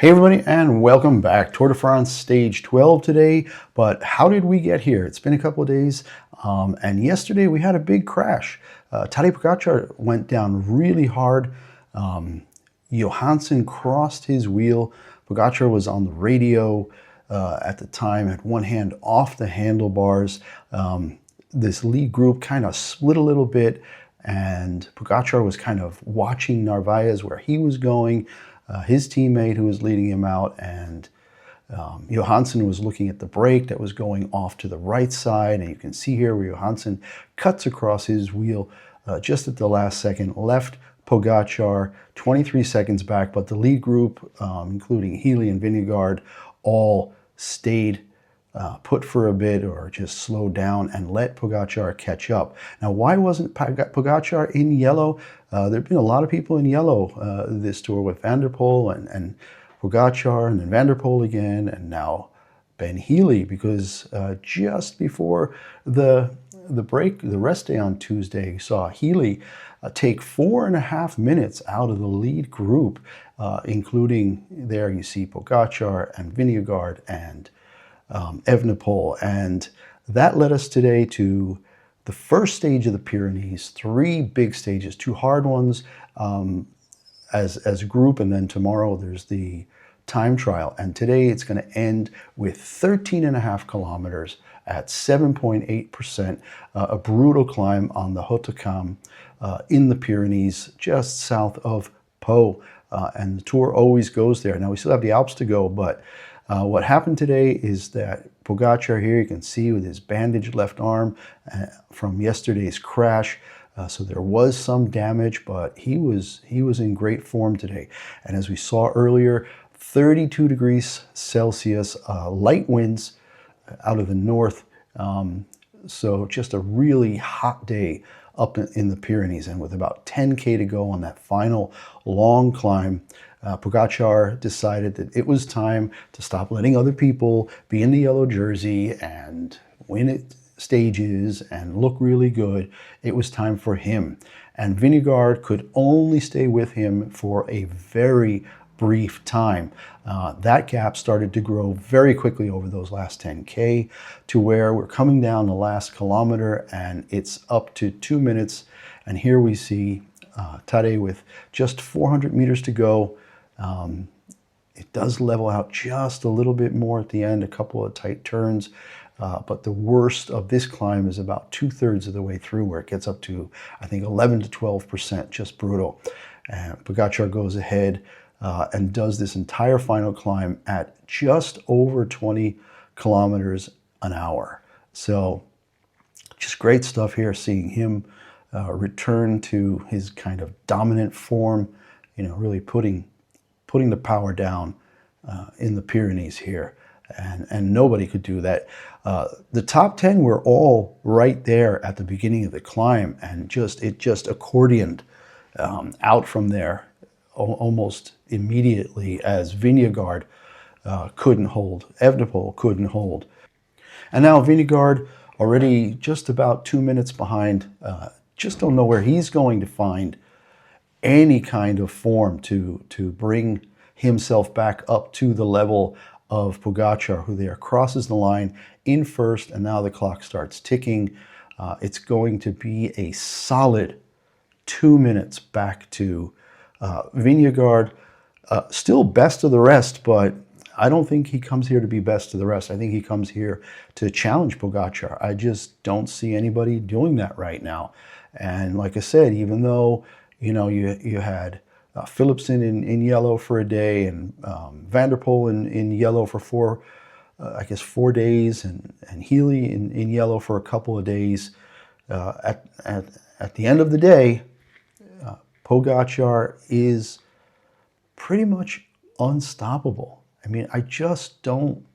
Hey everybody, and welcome back. Tour de France stage 12 today, but how did we get here? It's been a couple of days, and yesterday we had a big crash. Tadej Pogačar went down really hard. Johansson crossed his wheel. Pogačar was on the radio at the time, had one hand off the handlebars. This lead group kind of split a little bit, and Pogačar was kind of watching Narvaez where he was going. His teammate who was leading him out, and Johansson was looking at the brake that was going off to the right side, and you can see here where Johansson cuts across his wheel just at the last second, left Pogačar 23 seconds back, but the lead group, including Healy and Vingegaard, all stayed put for a bit or just slowed down and let Pogačar catch up. Now, why wasn't Pogačar in yellow? There have been a lot of people in yellow this tour, with Van der Poel and Pogačar, and then Van der Poel again, and now Ben Healy, because just before the break, the rest day on Tuesday, you saw Healy take 4.5 minutes out of the lead group, including there you see Pogačar and Vingegaard and Evenepoel, and that led us today to the first stage of the Pyrenees. 3 big stages, 2 hard ones as a group, and then tomorrow there's the time trial. And today it's going to end with 13.5 kilometers at 7.8%, a brutal climb on the Hautacam in the Pyrenees, just south of Pau, and the tour always goes there. Now we still have the Alps to go, but what happened today is that Pogačar here, you can see with his bandaged left arm from yesterday's crash. So there was some damage, but he was in great form today. And as we saw earlier, 32 degrees Celsius, light winds out of the north. So just a really hot day up in the Pyrenees, and with about 10K to go on that final long climb, Pogačar decided that it was time to stop letting other people be in the yellow jersey and win it stages and look really good. It was time for him. And Vingegaard could only stay with him for a very brief time. That gap started to grow very quickly over those last 10K to where we're coming down the last kilometer and it's up to 2 minutes. And here we see Tadej with just 400 meters to go. It does level out just a little bit more at the end, a couple of tight turns, but the worst of this climb is about 2/3 of the way through, where it gets up to, I think, 11 to 12%, just brutal. And Pogačar goes ahead and does this entire final climb at just over 20 kilometers an hour. So just great stuff here, seeing him return to his kind of dominant form, really putting the power down in the Pyrenees here, and nobody could do that. The top 10 were all right there at the beginning of the climb, and it just accordioned out from there almost immediately as Vingegaard couldn't hold, Evenepoel couldn't hold. And now Vingegaard already just about 2 minutes behind, just don't know where he's going to find any kind of form to bring himself back up to the level of Pogačar, who there crosses the line in first, and now the clock starts ticking. It's going to be a solid 2 minutes back to Vingegaard. Still best of the rest, but I don't think he comes here to be best of the rest. I think he comes here to challenge Pogačar. I just don't see anybody doing that right now. And like I said, even though you had Philipsen in yellow for a day, and Van der Poel in yellow for 4 days, and Healy in yellow for a couple of days. At the end of the day, Pogačar is pretty much unstoppable. I mean, I just don't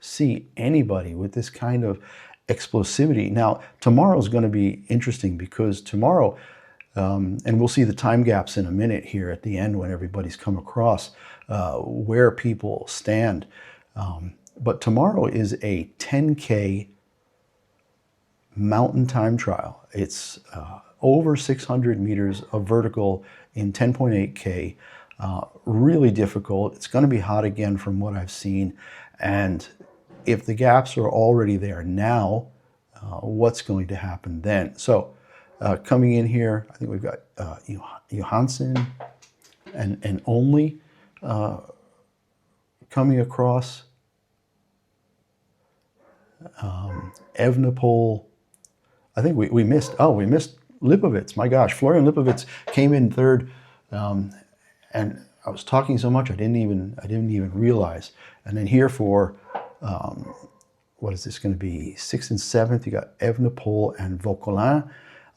see anybody with this kind of explosivity. Now, tomorrow's going to be interesting, because tomorrow, and we'll see the time gaps in a minute here at the end when everybody's come across where people stand. But tomorrow is a 10K mountain time trial. It's over 600 meters of vertical in 10.8K. Really difficult. It's going to be hot again from what I've seen. And if the gaps are already there now, what's going to happen then? So coming in here, I think we've got Johansson and only coming across. Evenepoel, I think we missed Lipovitz. My gosh, Florian Lipovitz came in third, and I was talking so much I didn't even realize. And then here for what is this going to be? 6th and 7th, you got Evenepoel and Vauquelin.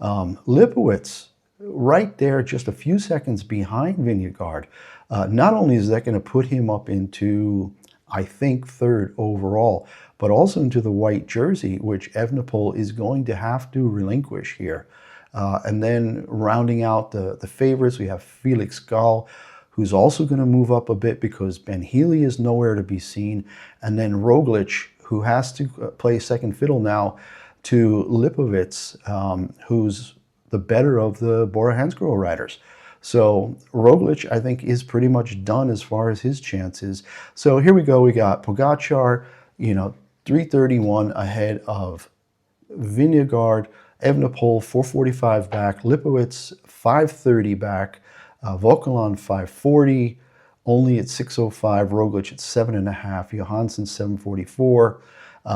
Lipovitz right there, just a few seconds behind Vingegaard. Not only is that going to put him up into, I think, third overall, but also into the white jersey, which Evenepoel is going to have to relinquish here. And then rounding out the favorites, we have Felix Gall, who's also going to move up a bit because Ben Healy is nowhere to be seen. And then Roglic, who has to play second fiddle now to Lipovitz, who's the better of the Bora Hansgrohe riders. So Roglic, I think, is pretty much done as far as his chances. So here we go. We got Pogačar, 3:31 ahead of Vingegaard, Evenepoel 4:45 back, Lipovitz 5:30 back, Vauquelin 5:40, only at 6:05, Roglic at 7.5, Johansson 7:44,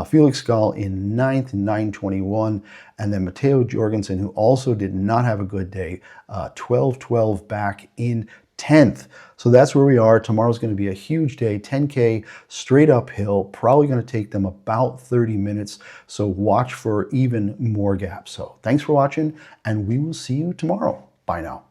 Felix Gall in 9th and 9:21, and then Matteo Jorgensen, who also did not have a good day, 12:12 back in 10th. So that's where we are. Tomorrow's going to be a huge day, 10K straight uphill, probably going to take them about 30 minutes. So watch for even more gaps. So thanks for watching, and we will see you tomorrow. Bye now.